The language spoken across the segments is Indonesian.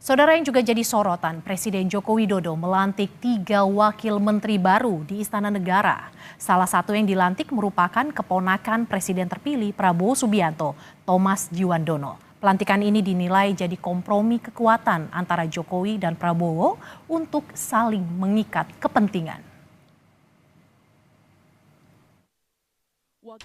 Saudara, yang juga jadi sorotan, Presiden Joko Widodo melantik 3 wakil menteri baru di Istana Negara. Salah satu yang dilantik merupakan keponakan Presiden terpilih Prabowo Subianto, Thomas Djuwandono. Pelantikan ini dinilai jadi kompromi kekuatan antara Jokowi dan Prabowo untuk saling mengikat kepentingan.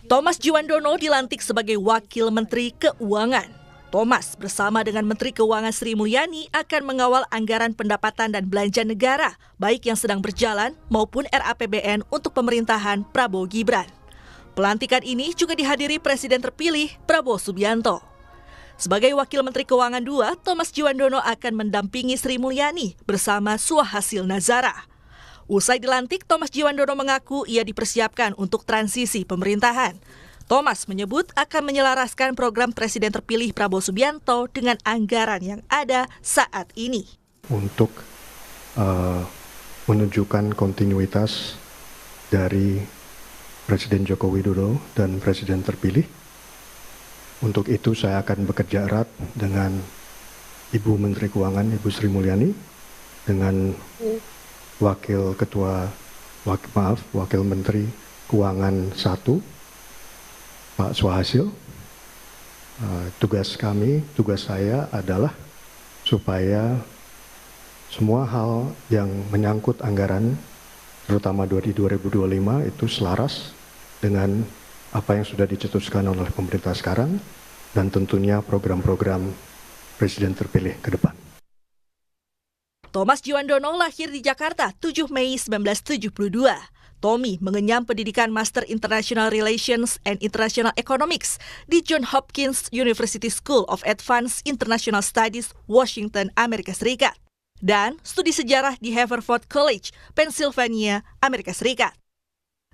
Thomas Djuwandono dilantik sebagai Wakil Menteri Keuangan. Thomas bersama dengan Menteri Keuangan Sri Mulyani akan mengawal anggaran pendapatan dan belanja negara, baik yang sedang berjalan maupun RAPBN untuk pemerintahan Prabowo Gibran. Pelantikan ini juga dihadiri Presiden terpilih Prabowo Subianto. Sebagai Wakil Menteri Keuangan 2, Thomas Djuwandono akan mendampingi Sri Mulyani bersama Suhasil Nazara. Usai dilantik, Thomas Djuwandono mengaku ia dipersiapkan untuk transisi pemerintahan. Thomas menyebut akan menyelaraskan program Presiden terpilih Prabowo Subianto dengan anggaran yang ada saat ini. Untuk menunjukkan kontinuitas dari Presiden Joko Widodo dan Presiden terpilih, untuk itu saya akan bekerja erat dengan Ibu Menteri Keuangan, Ibu Sri Mulyani, dengan Wakil Menteri Keuangan 1, Pak Suhasil. Tugas saya adalah supaya semua hal yang menyangkut anggaran, terutama di 2025, itu selaras dengan apa yang sudah dicetuskan oleh pemerintah sekarang, dan tentunya program-program Presiden terpilih ke depan. Thomas Djuwandono lahir di Jakarta 7 Mei 1972. Tommy mengenyam pendidikan Master International Relations and International Economics di Johns Hopkins University School of Advanced International Studies, Washington, Amerika Serikat, dan studi sejarah di Haverford College, Pennsylvania, Amerika Serikat.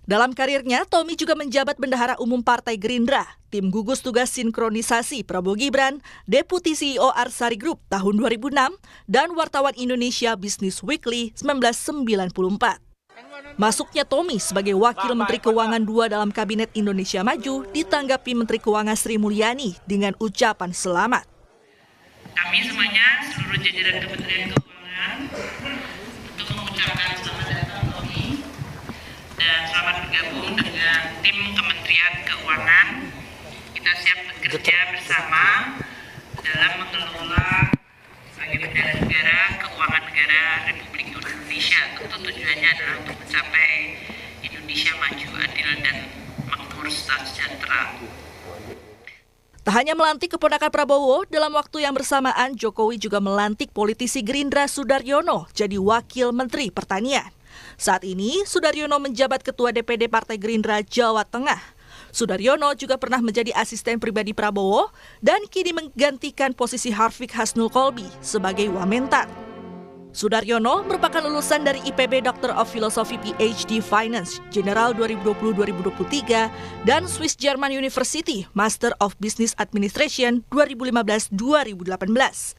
Dalam karirnya, Tommy juga menjabat Bendahara Umum Partai Gerindra, Tim Gugus Tugas Sinkronisasi Prabowo Gibran, Deputi CEO Arsari Group tahun 2006, dan wartawan Indonesia Business Weekly 1994. Masuknya Tommy sebagai Wakil Menteri Keuangan 2 dalam Kabinet Indonesia Maju ditanggapi Menteri Keuangan Sri Mulyani dengan ucapan selamat. Kami semuanya, seluruh jajaran Kementerian Keuangan, untuk mengucapkan selamat datang Tommy dan selamat bergabung dengan tim Kementerian Keuangan. Kita siap bekerja bersama dalam mengelola sebagai bendahara negara, keuangan negara Republik Indonesia. Tentu tujuannya adalah untuk mencapai Indonesia maju, adil, dan makmur, sejahtera. Tak hanya melantik keponakan Prabowo, dalam waktu yang bersamaan Jokowi juga melantik politisi Gerindra Sudaryono jadi Wakil Menteri Pertanian. Saat ini, Sudaryono menjabat Ketua DPD Partai Gerindra Jawa Tengah. Sudaryono juga pernah menjadi asisten pribadi Prabowo dan kini menggantikan posisi Harfiq Hasnul Kolbi sebagai Wamentan. Sudaryono merupakan lulusan dari IPB Doctor of Philosophy PhD Finance General 2020-2023 dan Swiss German University Master of Business Administration 2015-2018.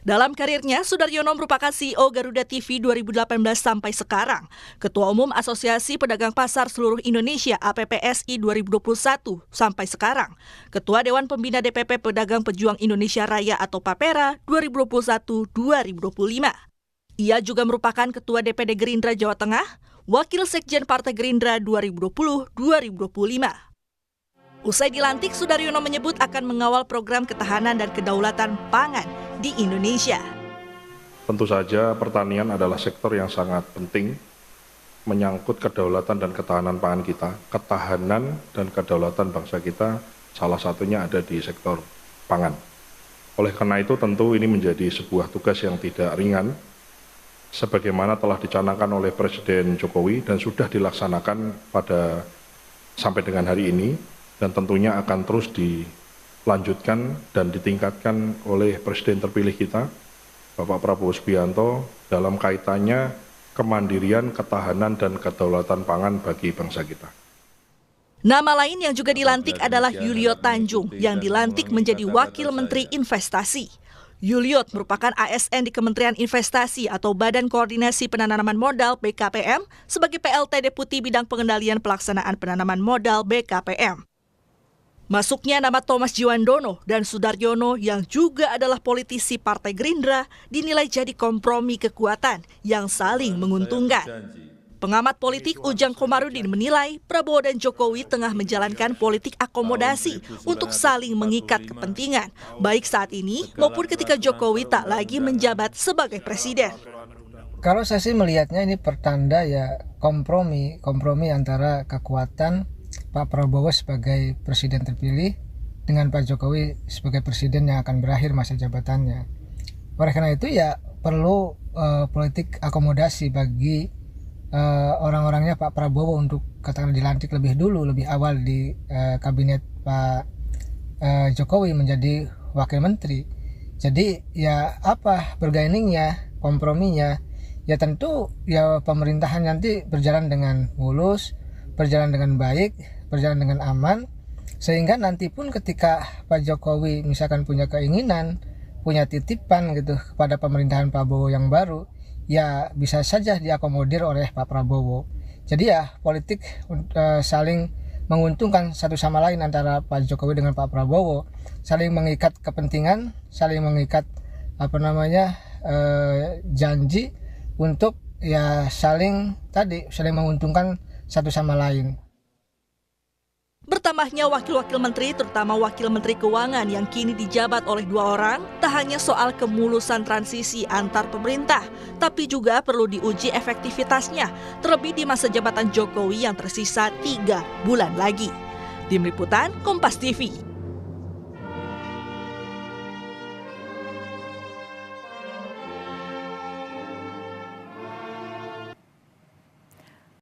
Dalam karirnya, Sudaryono merupakan CEO Garuda TV 2018 sampai sekarang, Ketua Umum Asosiasi Pedagang Pasar Seluruh Indonesia APPSI 2021 sampai sekarang, Ketua Dewan Pembina DPP Pedagang Pejuang Indonesia Raya atau PAPERA 2021-2025. Ia juga merupakan Ketua DPD Gerindra Jawa Tengah, Wakil Sekjen Partai Gerindra 2020-2025. Usai dilantik, Sudaryono menyebut akan mengawal program ketahanan dan kedaulatan pangan di Indonesia. Tentu saja pertanian adalah sektor yang sangat penting menyangkut kedaulatan dan ketahanan pangan kita. Ketahanan dan kedaulatan bangsa kita salah satunya ada di sektor pangan. Oleh karena itu tentu ini menjadi sebuah tugas yang tidak ringan, sebagaimana telah dicanangkan oleh Presiden Jokowi dan sudah dilaksanakan sampai dengan hari ini, dan tentunya akan terus dilanjutkan dan ditingkatkan oleh Presiden terpilih kita, Bapak Prabowo Subianto, dalam kaitannya kemandirian, ketahanan, dan kedaulatan pangan bagi bangsa kita. Nama lain yang juga dilantik adalah Yuliot Tanjung yang dilantik menjadi Wakil Menteri Investasi. Yuliot merupakan ASN di Kementerian Investasi atau Badan Koordinasi Penanaman Modal BKPM sebagai PLT Deputi Bidang Pengendalian Pelaksanaan Penanaman Modal BKPM. Masuknya nama Thomas Djuwandono dan Soedarjono yang juga adalah politisi Partai Gerindra dinilai jadi kompromi kekuatan yang saling menguntungkan. Pengamat politik Ujang Komarudin menilai Prabowo dan Jokowi tengah menjalankan politik akomodasi untuk saling mengikat kepentingan, baik saat ini maupun ketika Jokowi tak lagi menjabat sebagai presiden. Kalau saya sih melihatnya ini pertanda ya kompromi antara kekuatan Pak Prabowo sebagai presiden terpilih dengan Pak Jokowi sebagai presiden yang akan berakhir masa jabatannya. Oleh karena itu ya perlu politik akomodasi bagi orang-orangnya Pak Prabowo untuk katakanlah dilantik lebih dulu, lebih awal di kabinet Pak Jokowi menjadi wakil menteri. Jadi ya apa bergainingnya, komprominya? Ya tentu ya pemerintahan nanti berjalan dengan mulus, berjalan dengan baik, berjalan dengan aman, sehingga nanti pun ketika Pak Jokowi misalkan punya keinginan, punya titipan gitu kepada pemerintahan Prabowo yang baru, ya bisa saja diakomodir oleh Pak Prabowo. Jadi ya politik saling menguntungkan satu sama lain antara Pak Jokowi dengan Pak Prabowo, saling mengikat kepentingan, saling mengikat janji untuk ya saling menguntungkan satu sama lain. Bertambahnya wakil-wakil menteri, terutama wakil menteri keuangan yang kini dijabat oleh 2 orang, tak hanya soal kemulusan transisi antar pemerintah, tapi juga perlu diuji efektivitasnya, terlebih di masa jabatan Jokowi yang tersisa 3 bulan lagi. Tim Liputan, Kompas TV.